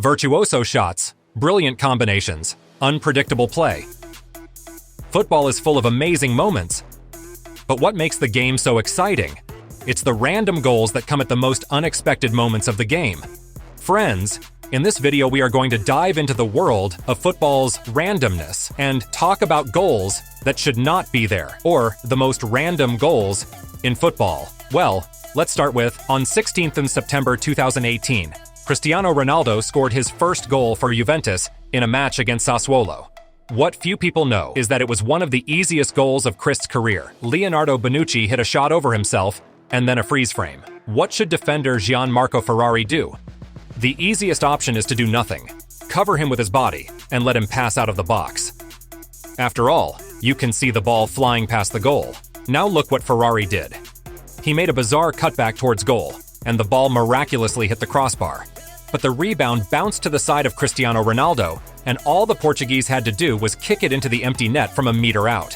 Virtuoso shots, brilliant combinations, unpredictable play. Football is full of amazing moments. But what makes the game so exciting? It's the random goals that come at the most unexpected moments of the game. Friends, in this video we are going to dive into the world of football's randomness and talk about goals that should not be there, or the most random goals in football. Well, let's start with, on 16th of September 2018, Cristiano Ronaldo scored his first goal for Juventus in a match against Sassuolo. What few people know is that it was one of the easiest goals of Chris's career. Leonardo Bonucci hit a shot over himself and then a freeze frame. What should defender Gianmarco Ferrari do? The easiest option is to do nothing. Cover him with his body and let him pass out of the box. After all, you can see the ball flying past the goal. Now look what Ferrari did. He made a bizarre cutback towards goal, and the ball miraculously hit the crossbar. But the rebound bounced to the side of Cristiano Ronaldo, and all the Portuguese had to do was kick it into the empty net from a meter out.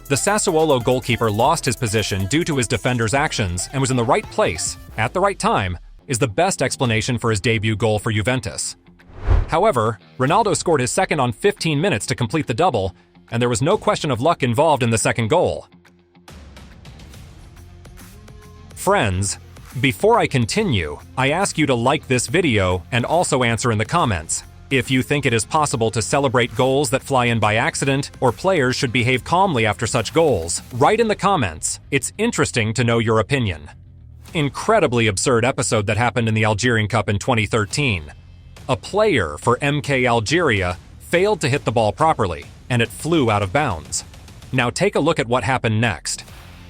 The Sassuolo goalkeeper lost his position due to his defender's actions and was in the right place, at the right time, is the best explanation for his debut goal for Juventus. However, Ronaldo scored his second on 15 minutes to complete the double, and there was no question of luck involved in the second goal. Friends, before I continue, I ask you to like this video and also answer in the comments if you think it is possible to celebrate goals that fly in by accident, or players should behave calmly after such goals. Write in the comments. It's interesting to know your opinion. Incredibly absurd episode that happened in the Algerian Cup in 2013. A player for MK Algeria failed to hit the ball properly, and it flew out of bounds. Now take a look at what happened next.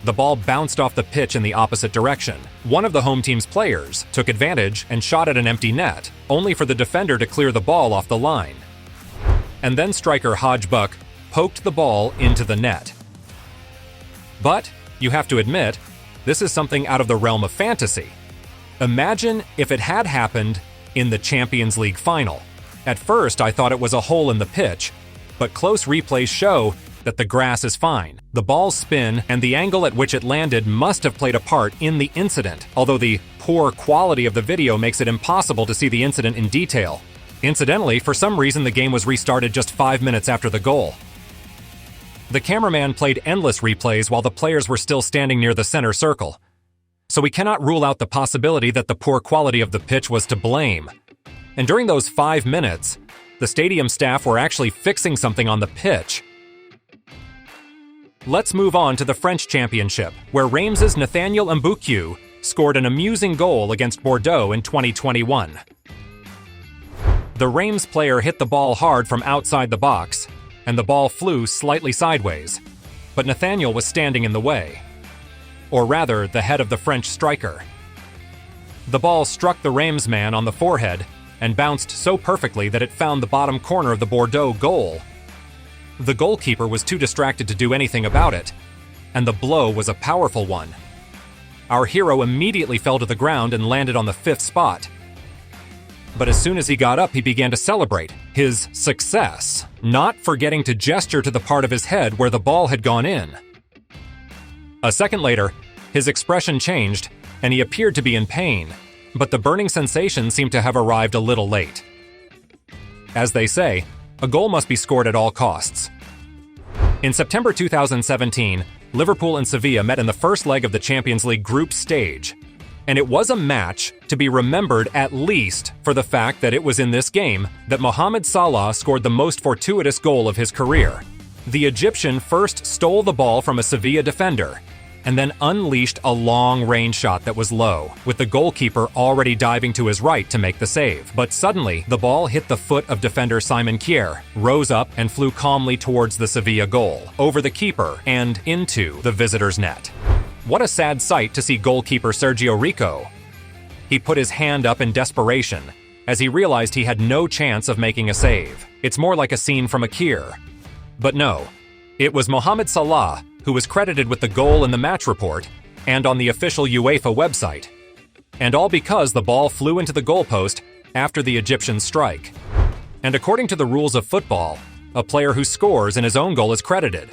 The ball bounced off the pitch in the opposite direction. One of the home team's players took advantage and shot at an empty net, only for the defender to clear the ball off the line. And then striker Haj Buck poked the ball into the net. But, you have to admit, this is something out of the realm of fantasy. Imagine if it had happened in the Champions League final. At first, I thought it was a hole in the pitch, but close replays show that the grass is fine. The ball's spin and the angle at which it landed must have played a part in the incident, although the poor quality of the video makes it impossible to see the incident in detail. Incidentally, for some reason the game was restarted just 5 minutes after the goal. The cameraman played endless replays while the players were still standing near the center circle. So we cannot rule out the possibility that the poor quality of the pitch was to blame. And during those 5 minutes, the stadium staff were actually fixing something on the pitch. Let's move on to the French Championship, where Reims' Nathaniel Mboucue scored an amusing goal against Bordeaux in 2021. The Reims player hit the ball hard from outside the box, and the ball flew slightly sideways, but Nathaniel was standing in the way. Or rather, the head of the French striker. The ball struck the Reims man on the forehead and bounced so perfectly that it found the bottom corner of the Bordeaux goal. The goalkeeper was too distracted to do anything about it, and the blow was a powerful one. Our hero immediately fell to the ground and landed on the 5th spot. But as soon as he got up, he began to celebrate his success, not forgetting to gesture to the part of his head where the ball had gone in. A second later, his expression changed, and he appeared to be in pain, but the burning sensation seemed to have arrived a little late. As they say, a goal must be scored at all costs. In September 2017, Liverpool and Sevilla met in the first leg of the Champions League group stage. And it was a match to be remembered at least for the fact that it was in this game that Mohamed Salah scored the most fortuitous goal of his career. The Egyptian first stole the ball from a Sevilla defender, and then unleashed a long-range shot that was low, with the goalkeeper already diving to his right to make the save. But suddenly, the ball hit the foot of defender Simon Kjaer, rose up and flew calmly towards the Sevilla goal, over the keeper and into the visitor's net. What a sad sight to see goalkeeper Sergio Rico. He put his hand up in desperation as he realized he had no chance of making a save. It's more like a scene from Akir. But no, it was Mohamed Salah who was credited with the goal in the match report and on the official UEFA website. And all because the ball flew into the goalpost after the Egyptian strike. And according to the rules of football, a player who scores in his own goal is credited.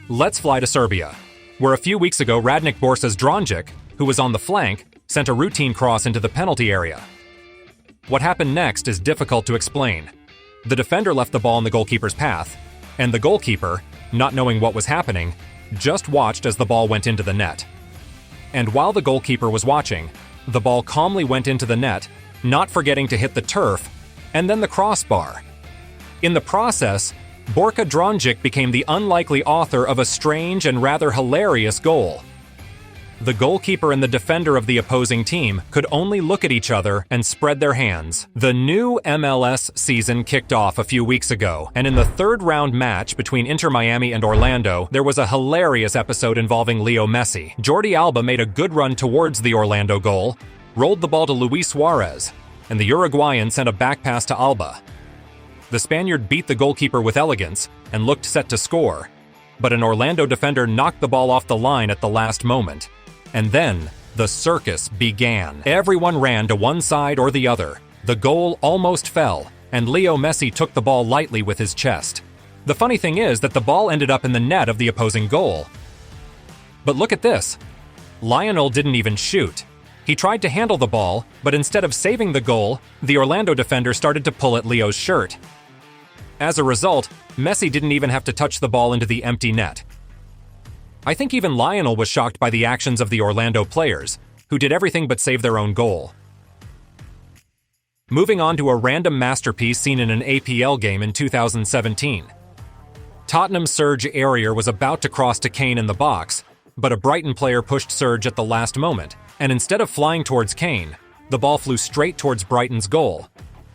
Let's fly to Serbia, where a few weeks ago Radnik Borsa's Dronjic, who was on the flank, sent a routine cross into the penalty area. What happened next is difficult to explain. The defender left the ball in the goalkeeper's path, and the goalkeeper, not knowing what was happening, just watched as the ball went into the net. And while the goalkeeper was watching, the ball calmly went into the net, not forgetting to hit the turf, and then the crossbar. In the process, Borka Dronjic became the unlikely author of a strange and rather hilarious goal. The goalkeeper and the defender of the opposing team could only look at each other and spread their hands. The new MLS season kicked off a few weeks ago, and in the third-round match between Inter Miami and Orlando, there was a hilarious episode involving Leo Messi. Jordi Alba made a good run towards the Orlando goal, rolled the ball to Luis Suarez, and the Uruguayan sent a back pass to Alba. The Spaniard beat the goalkeeper with elegance and looked set to score, but an Orlando defender knocked the ball off the line at the last moment. And then, the circus began. Everyone ran to one side or the other. The goal almost fell, and Leo Messi took the ball lightly with his chest. The funny thing is that the ball ended up in the net of the opposing goal. But look at this. Lionel didn't even shoot. He tried to handle the ball, but instead of saving the goal, the Orlando defender started to pull at Leo's shirt. As a result, Messi didn't even have to touch the ball into the empty net. I think even Lionel was shocked by the actions of the Orlando players, who did everything but save their own goal. Moving on to a random masterpiece seen in an APL game in 2017. Tottenham's Serge Aurier was about to cross to Kane in the box, but a Brighton player pushed Serge at the last moment, and instead of flying towards Kane, the ball flew straight towards Brighton's goal,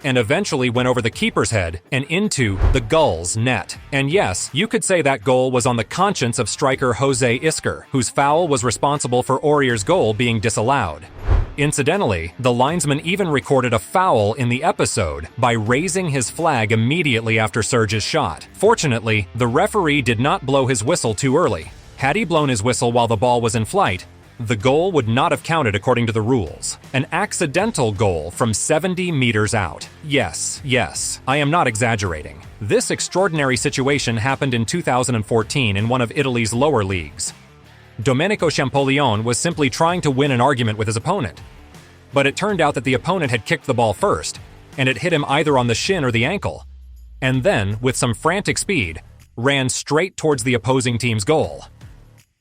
and eventually went over the keeper's head and into the Gulls' net. And yes, you could say that goal was on the conscience of striker Jose Isker, whose foul was responsible for Aurier's goal being disallowed. Incidentally, the linesman even recorded a foul in the episode by raising his flag immediately after Serge's shot. Fortunately, the referee did not blow his whistle too early. Had he blown his whistle while the ball was in flight, the goal would not have counted according to the rules. An accidental goal from 70 meters out. Yes, I am not exaggerating. This extraordinary situation happened in 2014 in one of Italy's lower leagues. Domenico Champollion was simply trying to win an argument with his opponent. But it turned out that the opponent had kicked the ball first, and it hit him either on the shin or the ankle, and then, with some frantic speed, ran straight towards the opposing team's goal.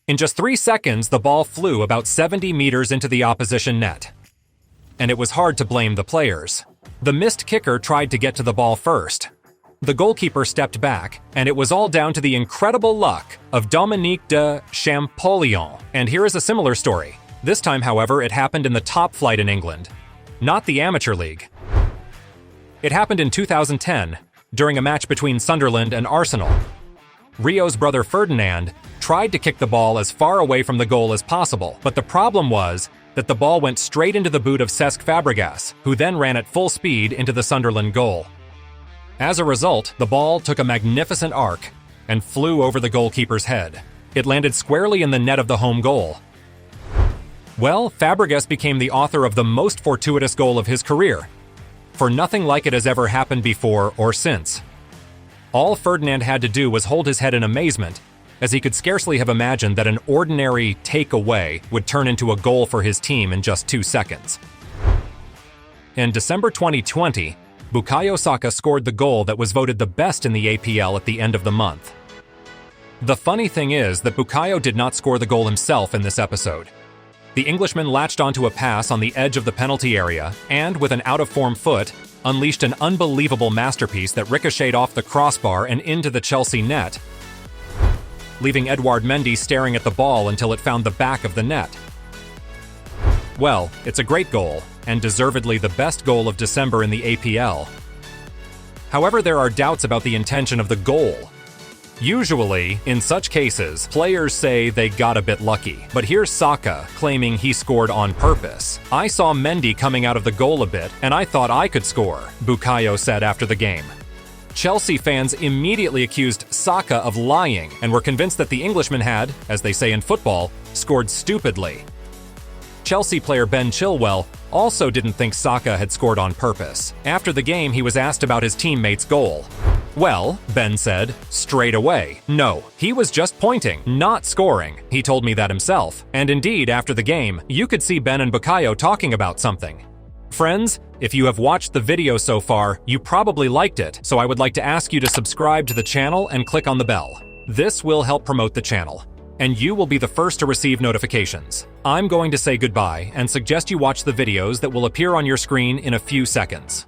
In just 3 seconds, the ball flew about 70 meters into the opposition net. And it was hard to blame the players. The missed kicker tried to get to the ball first. The goalkeeper stepped back, and it was all down to the incredible luck of Dominique de Champollion. And here is a similar story. This time, however, it happened in the top flight in England, not the amateur league. It happened in 2010, during a match between Sunderland and Arsenal. Rio's brother Ferdinand tried to kick the ball as far away from the goal as possible, but the problem was that the ball went straight into the boot of Cesc Fabregas, who then ran at full speed into the Sunderland goal. As a result, the ball took a magnificent arc and flew over the goalkeeper's head. It landed squarely in the net of the home goal. Well, Fabregas became the author of the most fortuitous goal of his career, for nothing like it has ever happened before or since. All Ferdinand had to do was hold his head in amazement, as he could scarcely have imagined that an ordinary takeaway would turn into a goal for his team in just 2 seconds. In December 2020, Bukayo Saka scored the goal that was voted the best in the APL at the end of the month. The funny thing is that Bukayo did not score the goal himself in this episode. The Englishman latched onto a pass on the edge of the penalty area and, with an out-of-form foot, unleashed an unbelievable masterpiece that ricocheted off the crossbar and into the Chelsea net, leaving Edouard Mendy staring at the ball until it found the back of the net. Well, it's a great goal, and deservedly the best goal of December in the APL. However, there are doubts about the intention of the goal. Usually, in such cases, players say they got a bit lucky. But here's Saka claiming he scored on purpose. "I saw Mendy coming out of the goal a bit, and I thought I could score," Bukayo said after the game. Chelsea fans immediately accused Saka of lying and were convinced that the Englishman had, as they say in football, scored stupidly. Chelsea player Ben Chilwell also didn't think Saka had scored on purpose. After the game, he was asked about his teammate's goal. "Well," Ben said, straight away, "no, he was just pointing, not scoring. He told me that himself." And indeed, after the game, you could see Ben and Bukayo talking about something. Friends, if you have watched the video so far, you probably liked it, so I would like to ask you to subscribe to the channel and click on the bell. This will help promote the channel, and you will be the first to receive notifications. I'm going to say goodbye and suggest you watch the videos that will appear on your screen in a few seconds.